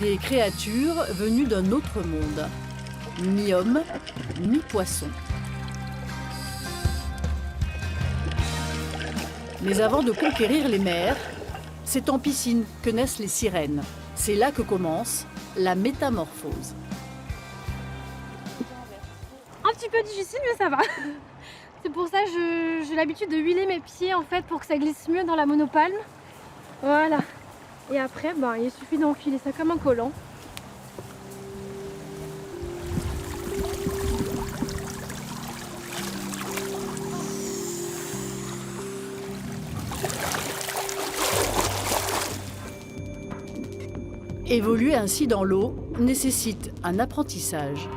Des créatures venues d'un autre monde. Mi-homme, mi-poisson. Mais avant de conquérir les mers, c'est en piscine que naissent les sirènes. C'est là que commence la métamorphose. Un petit peu difficile, mais ça va. C'est pour ça que j'ai l'habitude de huiler mes pieds en fait pour que ça glisse mieux dans la monopalme. Voilà. Et après, il suffit d'enfiler ça comme un collant. Évoluer ainsi dans l'eau nécessite un apprentissage.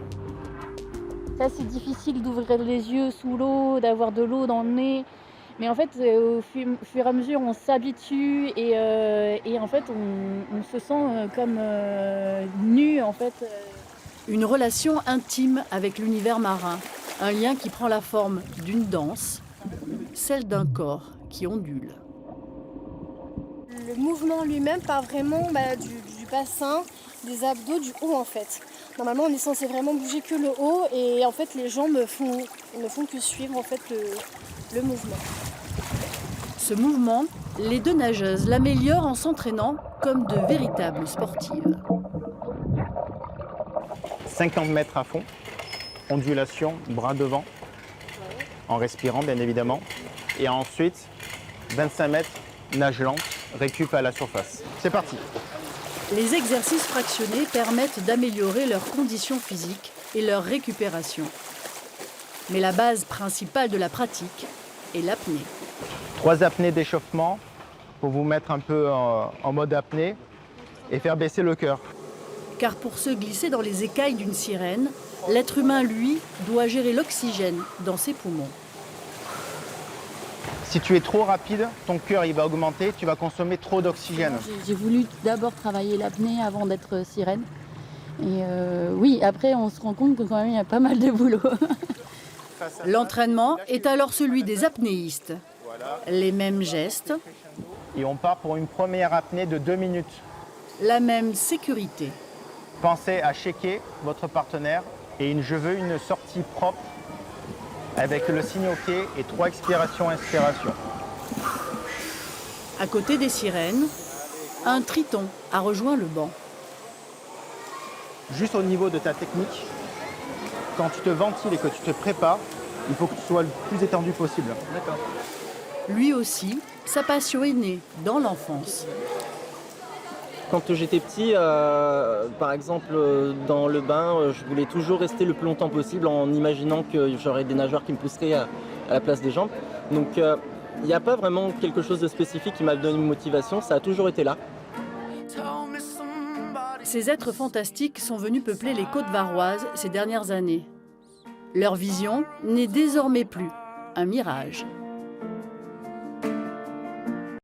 Ça, c'est difficile d'ouvrir les yeux sous l'eau, d'avoir de l'eau dans le nez. Mais en fait, au fur et à mesure, on s'habitue et en fait, on se sent comme nu, en fait. Une relation intime avec l'univers marin. Un lien qui prend la forme d'une danse, celle d'un corps qui ondule. Le mouvement lui-même part vraiment du bassin, des abdos, du haut en fait. Normalement, on est censé vraiment bouger que le haut et en fait, les jambes ne font que suivre en fait le mouvement. Ce mouvement, les deux nageuses l'améliorent en s'entraînant comme de véritables sportives. 50 mètres à fond, ondulation, bras devant, en respirant bien évidemment. Et ensuite, 25 mètres, nage lente, récup à la surface. C'est parti. Les exercices fractionnés permettent d'améliorer leurs conditions physiques et leur récupération. Mais la base principale de la pratique est l'apnée. 3 apnées d'échauffement pour vous mettre un peu en mode apnée et faire baisser le cœur. Car pour se glisser dans les écailles d'une sirène, l'être humain, lui, doit gérer l'oxygène dans ses poumons. Si tu es trop rapide, ton cœur il va augmenter, tu vas consommer trop d'oxygène. J'ai voulu d'abord travailler l'apnée avant d'être sirène. Et oui, après, on se rend compte que quand même, il y a pas mal de boulot. L'entraînement est alors celui des apnéistes. Les mêmes gestes, Et on part pour une première apnée de 2 minutes. la même sécurité. Pensez à checker votre partenaire et je veux une sortie propre avec le signe OK et 3 expirations, inspirations. À côté des sirènes, un triton a rejoint le banc. Juste au niveau de ta technique, quand tu te ventiles et que tu te prépares, il faut que tu sois le plus étendu possible. D'accord. Lui aussi, sa passion est née dans l'enfance. Quand j'étais petit, par exemple, dans le bain, je voulais toujours rester le plus longtemps possible en imaginant que j'aurais des nageurs qui me pousseraient à la place des jambes. Donc il n'y a pas vraiment quelque chose de spécifique qui m'a donné une motivation, ça a toujours été là. Ces êtres fantastiques sont venus peupler les côtes varoises ces dernières années. Leur vision n'est désormais plus un mirage.